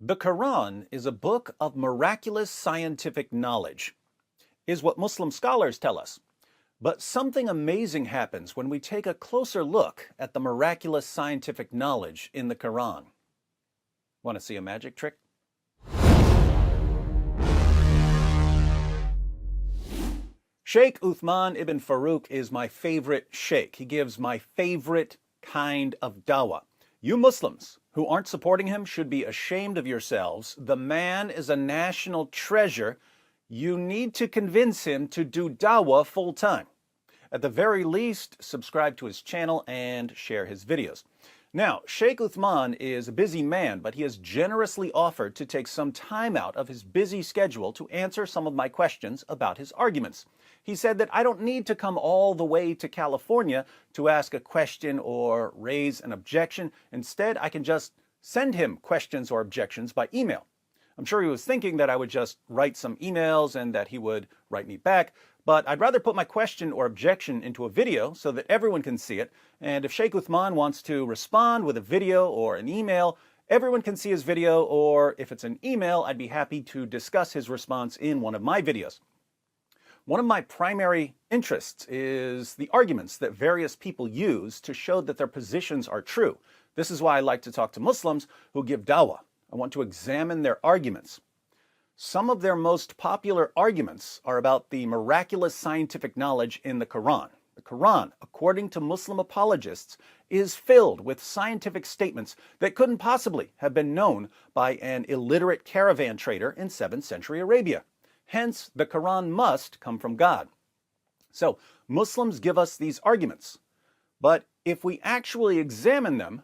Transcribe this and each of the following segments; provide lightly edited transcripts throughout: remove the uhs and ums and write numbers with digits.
The Quran is a book of miraculous scientific knowledge, is what Muslim scholars tell us. But something amazing happens when we take a closer look at the miraculous scientific knowledge in the Quran. Want to see a magic trick? Shaykh Uthman ibn Farooq is my favorite sheikh. He gives my favorite kind of dawah. You Muslims who aren't supporting him should be ashamed of yourselves. The man is a national treasure. You need to convince him to do dawah full time. At the very least, subscribe to his channel and share his videos. Now, Shaykh Uthman is a busy man, but he has generously offered to take some time out of his busy schedule to answer some of my questions about his arguments. He said that I don't need to come all the way to California to ask a question or raise an objection. Instead, I can just send him questions or objections by email. I'm sure he was thinking that I would just write some emails and that he would write me back, but I'd rather put my question or objection into a video so that everyone can see it. And if Shaykh Uthman wants to respond with a video or an email, everyone can see his video, or if it's an email, I'd be happy to discuss his response in one of my videos. One of my primary interests is the arguments that various people use to show that their positions are true. This is why I like to talk to Muslims who give dawah. I want to examine their arguments. Some of their most popular arguments are about the miraculous scientific knowledge in the Quran. The Quran, according to Muslim apologists, is filled with scientific statements that couldn't possibly have been known by an illiterate caravan trader in 7th century Arabia. Hence, the Quran must come from God. So, Muslims give us these arguments. But if we actually examine them,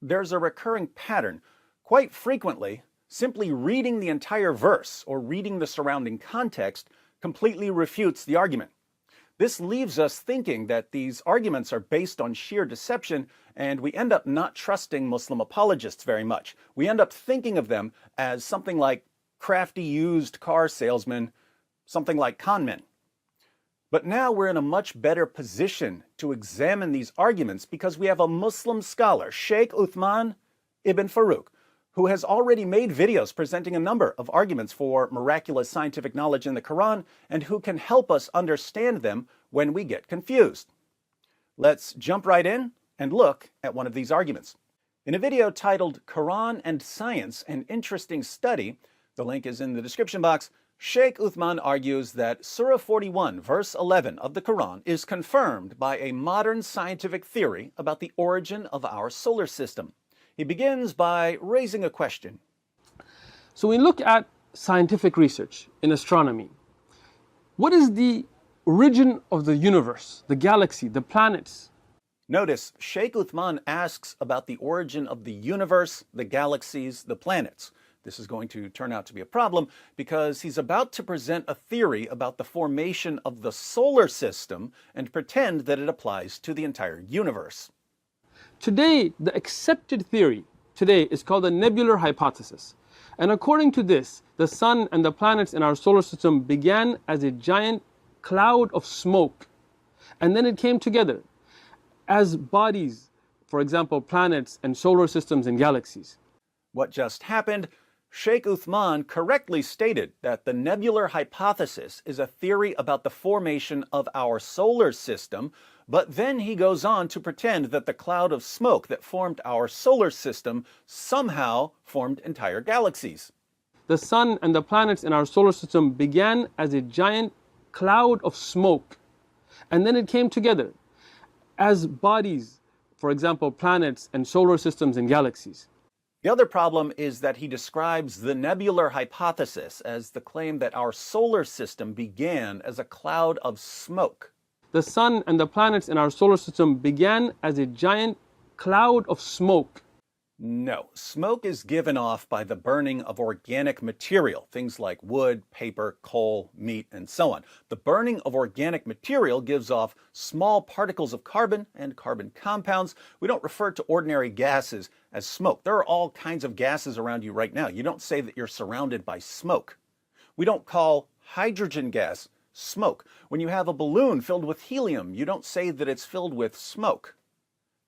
there's a recurring pattern. Quite frequently, simply reading the entire verse or reading the surrounding context completely refutes the argument. This leaves us thinking that these arguments are based on sheer deception, and we end up not trusting Muslim apologists very much. We end up thinking of them as something like crafty used car salesmen, something like con men. But now we're in a much better position to examine these arguments because we have a Muslim scholar, Shaykh Uthman ibn Farooq, who has already made videos presenting a number of arguments for miraculous scientific knowledge in the Quran and who can help us understand them when we get confused. Let's jump right in and look at one of these arguments. In a video titled Quran and Science, an Interesting Study, the link is in the description box, Shaykh Uthman argues that Surah 41, verse 11 of the Quran is confirmed by a modern scientific theory about the origin of our solar system. He begins by raising a question. So we look at scientific research in astronomy. What is the origin of the universe, the galaxy, the planets? Notice, Shaykh Uthman asks about the origin of the universe, the galaxies, the planets. This is going to turn out to be a problem because he's about to present a theory about the formation of the solar system and pretend that it applies to the entire universe. Today, the accepted theory today is called the Nebular Hypothesis. And according to this, the sun and the planets in our solar system began as a giant cloud of smoke. And then it came together as bodies, for example, planets and solar systems and galaxies. What just happened? Shaykh Uthman correctly stated that the Nebular Hypothesis is a theory about the formation of our solar system, but then he goes on to pretend that the cloud of smoke that formed our solar system somehow formed entire galaxies. The sun and the planets in our solar system began as a giant cloud of smoke, and then it came together as bodies, for example, planets and solar systems and galaxies. The other problem is that he describes the Nebular Hypothesis as the claim that our solar system began as a cloud of smoke. The sun and the planets in our solar system began as a giant cloud of smoke. No, smoke is given off by the burning of organic material, things like wood, paper, coal, meat, and so on. The burning of organic material gives off small particles of carbon and carbon compounds. We don't refer to ordinary gases as smoke. There are all kinds of gases around you right now. You don't say that you're surrounded by smoke. We don't call hydrogen gas smoke. When you have a balloon filled with helium, you don't say that it's filled with smoke.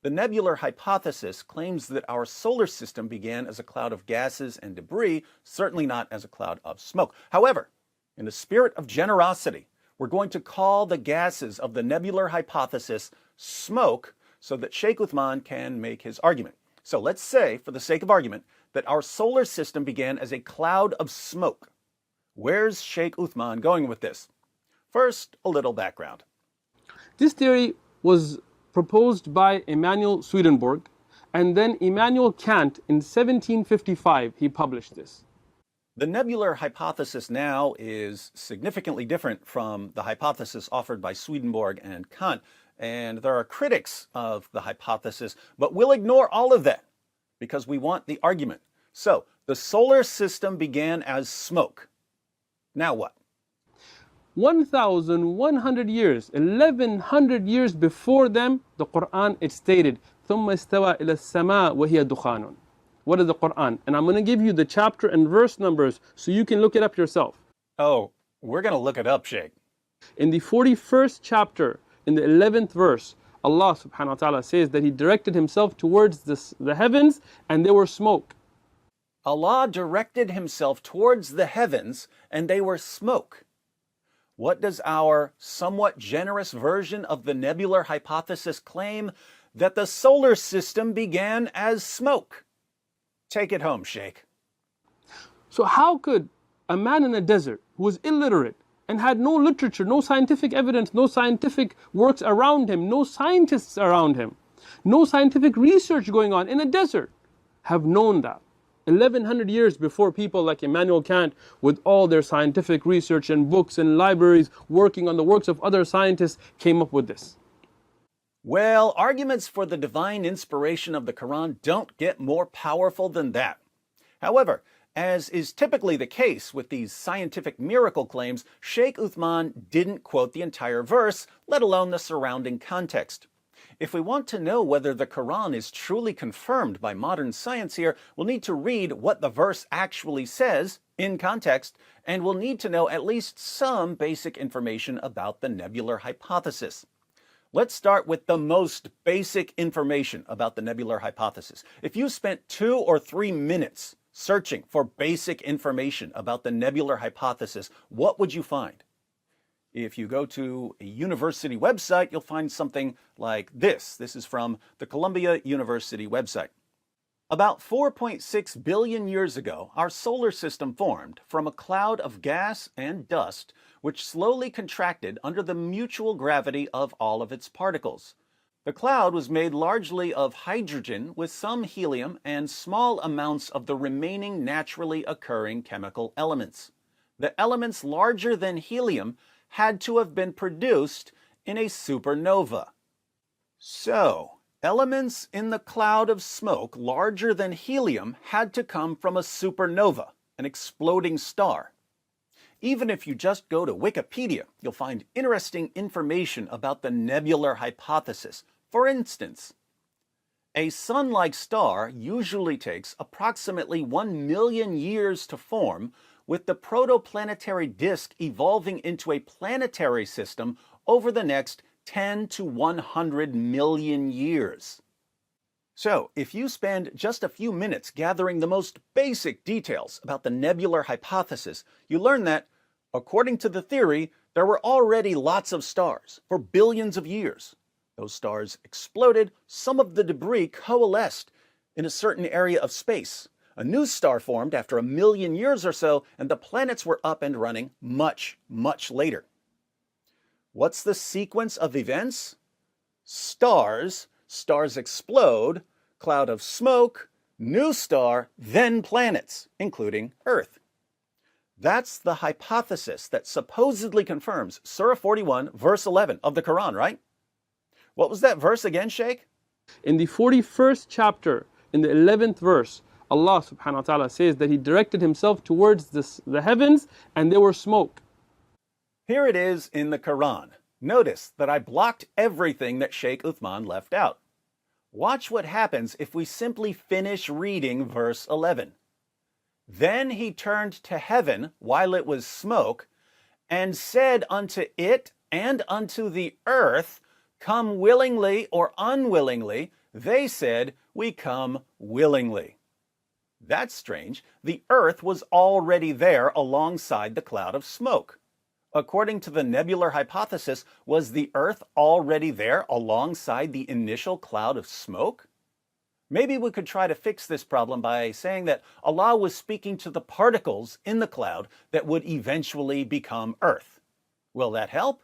The nebular hypothesis claims that our solar system began as a cloud of gases and debris, certainly not as a cloud of smoke. However, in the spirit of generosity, we're going to call the gases of the nebular hypothesis smoke so that Shaykh Uthman can make his argument. So let's say, for the sake of argument, that our solar system began as a cloud of smoke. Where's Shaykh Uthman going with this? First, a little background. This theory was proposed by Emanuel Swedenborg, and then Immanuel Kant in 1755 he published this. The nebular hypothesis now is significantly different from the hypothesis offered by Swedenborg and Kant, and there are critics of the hypothesis, but we'll ignore all of that because we want the argument. So, the solar system began as smoke. Now what? 1,100 years, 1,100 years before them, the Quran, it stated, ثُمَّ اسْتَوَى إِلَى السَّمَاءِ وَهِيَ دُخَانٌ. What is the Quran? And I'm going to give you the chapter and verse numbers so you can look it up yourself. Oh, we're going to look it up, Sheikh. In the 41st chapter, in the 11th verse, Allah subhanahu wa ta'ala says that He directed Himself towards the heavens and they were smoke. Allah directed Himself towards the heavens and they were smoke. What does our somewhat generous version of the nebular hypothesis claim? That the solar system began as smoke. Take it home, Sheikh. So how could a man in a desert who was illiterate and had no literature, no scientific evidence, no scientific works around him, no scientists around him, no scientific research going on in a desert, have known that 1,100 years before people like Immanuel Kant, with all their scientific research and books and libraries working on the works of other scientists, came up with this? Well, arguments for the divine inspiration of the Quran don't get more powerful than that. However, as is typically the case with these scientific miracle claims, Shaykh Uthman didn't quote the entire verse, let alone the surrounding context. If we want to know whether the Quran is truly confirmed by modern science here, we'll need to read what the verse actually says in context, and we'll need to know at least some basic information about the nebular hypothesis. Let's start with the most basic information about the nebular hypothesis. If you spent 2 or 3 minutes searching for basic information about the nebular hypothesis, what would you find? If you go to a university website, you'll find something like this. This is from the Columbia University website. About 4.6 billion years ago, our solar system formed from a cloud of gas and dust, which slowly contracted under the mutual gravity of all of its particles. The cloud was made largely of hydrogen with some helium and small amounts of the remaining naturally occurring chemical elements. The elements larger than helium had to have been produced in a supernova. So, elements in the cloud of smoke larger than helium had to come from a supernova, an exploding star. Even if you just go to Wikipedia, you'll find interesting information about the nebular hypothesis. For instance, a sun-like star usually takes approximately 1 million years to form, with the protoplanetary disk evolving into a planetary system over the next 10 to 100 million years. So, if you spend just a few minutes gathering the most basic details about the nebular hypothesis, you learn that, according to the theory, there were already lots of stars for billions of years. Those stars exploded, some of the debris coalesced in a certain area of space. A new star formed after 1 million years or so, and the planets were up and running much, much later. What's the sequence of events? Stars explode, cloud of smoke, new star, then planets, including Earth. That's the hypothesis that supposedly confirms Surah 41, verse 11 of the Quran, right? What was that verse again, Sheikh? In the 41st chapter, in the 11th verse, Allah subhanahu wa ta'ala says that He directed Himself towards the heavens and they were smoke. Here it is in the Quran. Notice that I blocked everything that Shaykh Uthman left out. Watch what happens if we simply finish reading verse 11. Then He turned to heaven while it was smoke, and said unto it and unto the earth, Come willingly or unwillingly, they said, "We come willingly." That's strange. The earth was already there alongside the cloud of smoke. According to the nebular hypothesis, was the earth already there alongside the initial cloud of smoke? Maybe we could try to fix this problem by saying that Allah was speaking to the particles in the cloud that would eventually become earth. Will that help?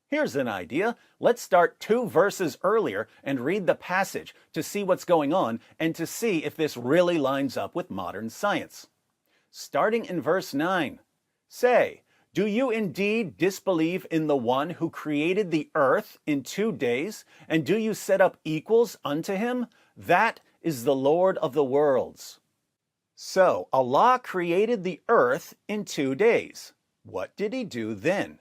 Here's an idea. Let's start 2 verses earlier and read the passage to see what's going on and to see if this really lines up with modern science. Starting in verse 9, say, "Do you indeed disbelieve in the one who created the earth in 2 days, and do you set up equals unto him? That is the Lord of the worlds." So, Allah created the earth in 2 days. What did he do then?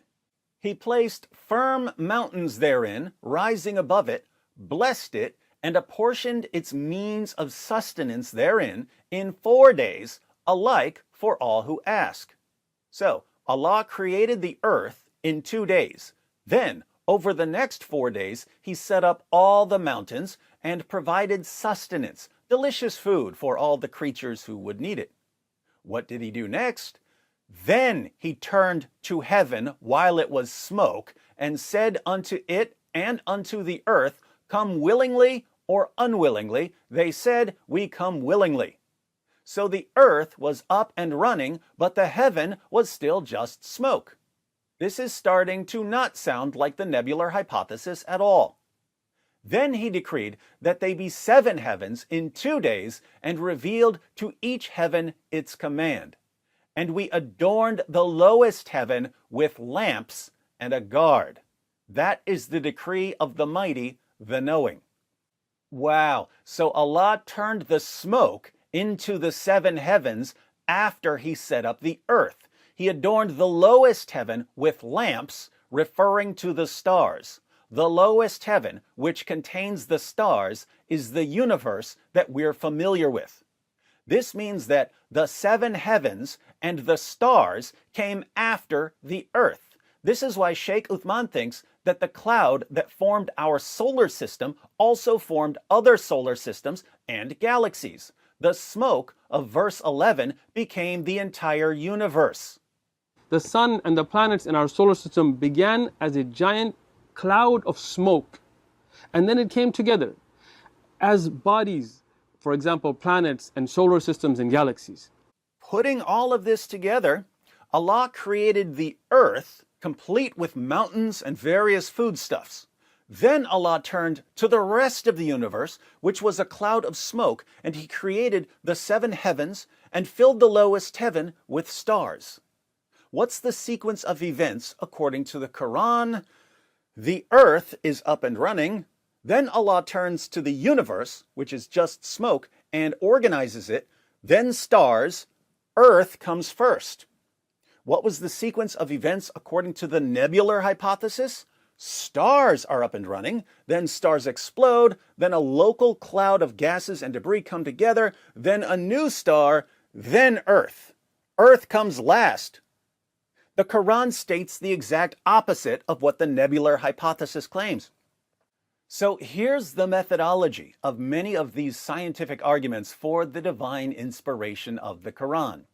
He placed firm mountains therein, rising above it, blessed it, and apportioned its means of sustenance therein in 4 days, alike for all who ask. So, Allah created the earth in 2 days. Then, over the next 4 days, he set up all the mountains and provided sustenance, delicious food for all the creatures who would need it. What did he do next? Then he turned to heaven while it was smoke, and said unto it and unto the earth, "Come willingly or unwillingly." They said, "We come willingly." So the earth was up and running, but the heaven was still just smoke. This is starting to not sound like the nebular hypothesis at all. Then he decreed that they be 7 heavens in 2 days, and revealed to each heaven its command. And we adorned the lowest heaven with lamps and a guard. That is the decree of the mighty, the knowing. Wow, so Allah turned the smoke into the 7 heavens after he set up the earth. He adorned the lowest heaven with lamps, referring to the stars. The lowest heaven, which contains the stars, is the universe that we're familiar with. This means that the 7 heavens and the stars came after the earth. This is why Shaykh Uthman thinks that the cloud that formed our solar system also formed other solar systems and galaxies. The smoke of verse 11 became the entire universe. The sun and the planets in our solar system began as a giant cloud of smoke, and then it came together as bodies, for example, planets and solar systems and galaxies. Putting all of this together, Allah created the earth, complete with mountains and various foodstuffs. Then Allah turned to the rest of the universe, which was a cloud of smoke, and he created the 7 heavens and filled the lowest heaven with stars. What's the sequence of events according to the Quran? The earth is up and running. Then Allah turns to the universe, which is just smoke, and organizes it. Then stars. Earth comes first. What was the sequence of events according to the nebular hypothesis? Stars are up and running, then stars explode, then a local cloud of gases and debris come together, then a new star, then Earth. Earth comes last. The Quran states the exact opposite of what the nebular hypothesis claims. So here's the methodology of many of these scientific arguments for the divine inspiration of the Quran.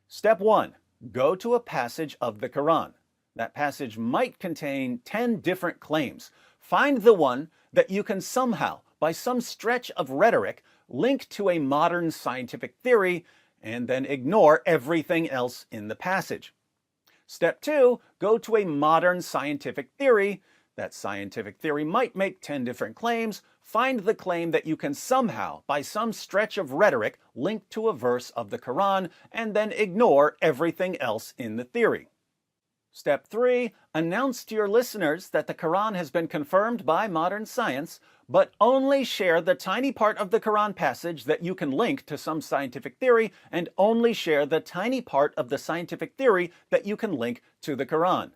Step 1. Go to a passage of the Quran. That passage might contain 10 different claims. Find the one that you can somehow, by some stretch of rhetoric, link to a modern scientific theory, and then ignore everything else in the passage. Step 2, go to a modern scientific theory. That scientific theory might make 10 different claims. Find the claim that you can somehow, by some stretch of rhetoric, link to a verse of the Quran, and then ignore everything else in the theory. Step 3, announce to your listeners that the Quran has been confirmed by modern science, but only share the tiny part of the Quran passage that you can link to some scientific theory, and only share the tiny part of the scientific theory that you can link to the Quran.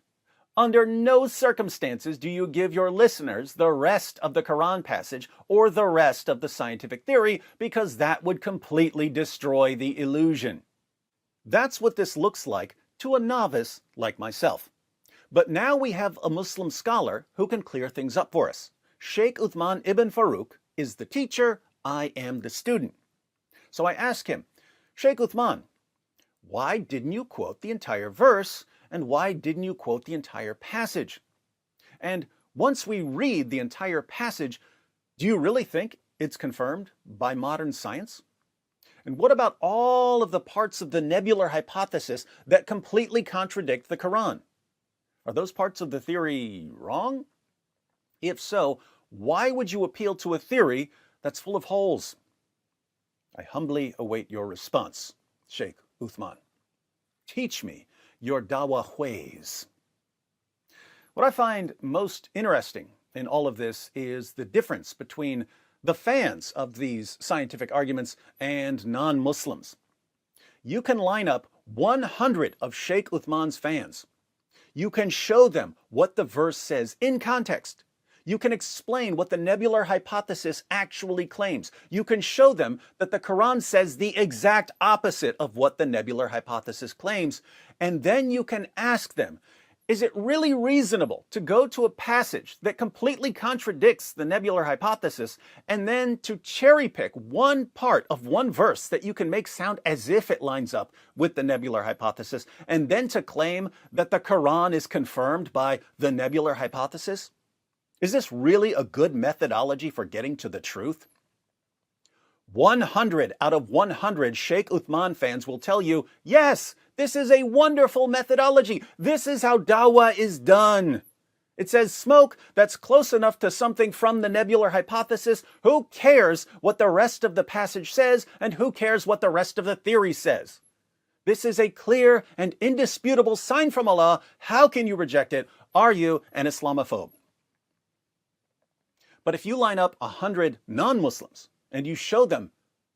Under no circumstances do you give your listeners the rest of the Quran passage or the rest of the scientific theory, because that would completely destroy the illusion. That's what this looks like to a novice like myself. But now we have a Muslim scholar who can clear things up for us. Shaykh Uthman ibn Farooq is the teacher, I am the student. So I ask him, Shaykh Uthman, why didn't you quote the entire verse, and why didn't you quote the entire passage? And once we read the entire passage, do you really think it's confirmed by modern science? And what about all of the parts of the nebular hypothesis that completely contradict the Quran? Are those parts of the theory wrong? If so, why would you appeal to a theory that's full of holes? I humbly await your response, Shaykh Uthman. Teach me your dawah ways. What I find most interesting in all of this is the difference between the fans of these scientific arguments and non-Muslims. You can line up 100 of Shaykh Uthman's fans. You can show them what the verse says in context. You can explain what the nebular hypothesis actually claims. You can show them that the Quran says the exact opposite of what the nebular hypothesis claims. And then you can ask them, is it really reasonable to go to a passage that completely contradicts the nebular hypothesis and then to cherry pick one part of one verse that you can make sound as if it lines up with the nebular hypothesis and then to claim that the Quran is confirmed by the nebular hypothesis? Is this really a good methodology for getting to the truth? 100 out of 100 Shaykh Uthman fans will tell you, yes, this is a wonderful methodology. This is how dawah is done. It says smoke that's close enough to something from the nebular hypothesis. Who cares what the rest of the passage says, and who cares what the rest of the theory says? This is a clear and indisputable sign from Allah. How can you reject it? Are you an Islamophobe? But if you line up 100 non-Muslims and you show them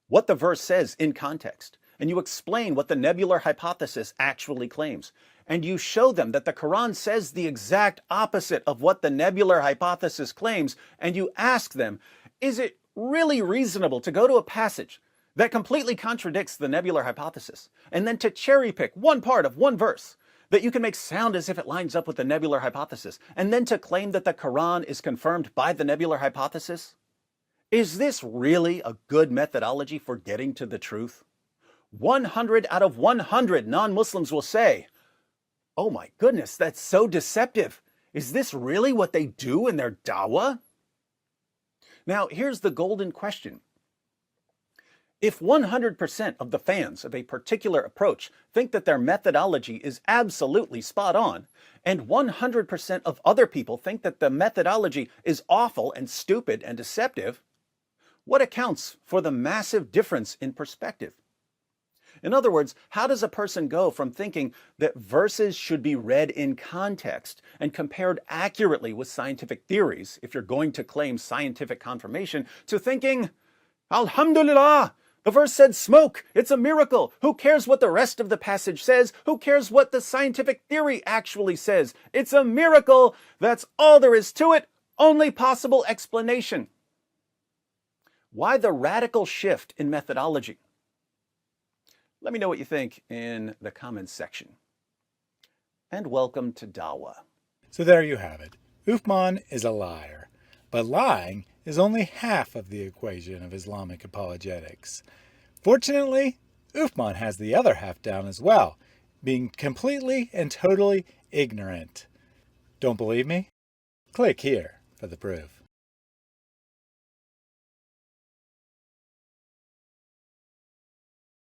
what the verse says in context, and you explain what the nebular hypothesis actually claims, and you show them that the Quran says the exact opposite of what the nebular hypothesis claims, and you ask them, is it really reasonable to go to a passage that completely contradicts the nebular hypothesis, and then to cherry pick one part of one verse that you can make sound as if it lines up with the nebular hypothesis, and then to claim that the Quran is confirmed by the nebular hypothesis? Is this really a good methodology for getting to the truth? 100 out of 100 non-Muslims will say, oh my goodness, that's so deceptive. Is this really what they do in their dawah? Now, here's the golden question. If 100% of the fans of a particular approach think that their methodology is absolutely spot on, and 100% of other people think that the methodology is awful and stupid and deceptive, what accounts for the massive difference in perspective? In other words, how does a person go from thinking that verses should be read in context and compared accurately with scientific theories, if you're going to claim scientific confirmation, to thinking, Alhamdulillah, the verse said smoke, it's a miracle. Who cares what the rest of the passage says? Who cares what the scientific theory actually says? It's a miracle. That's all there is to it. Only possible explanation. Why the radical shift in methodology? Let me know what you think in the comments section. And welcome to Dawah. So there you have it. Uthman is a liar. But lying is only half of the equation of Islamic apologetics. Fortunately, Uthman has the other half down as well, being completely and totally ignorant. Don't believe me? Click here for the proof.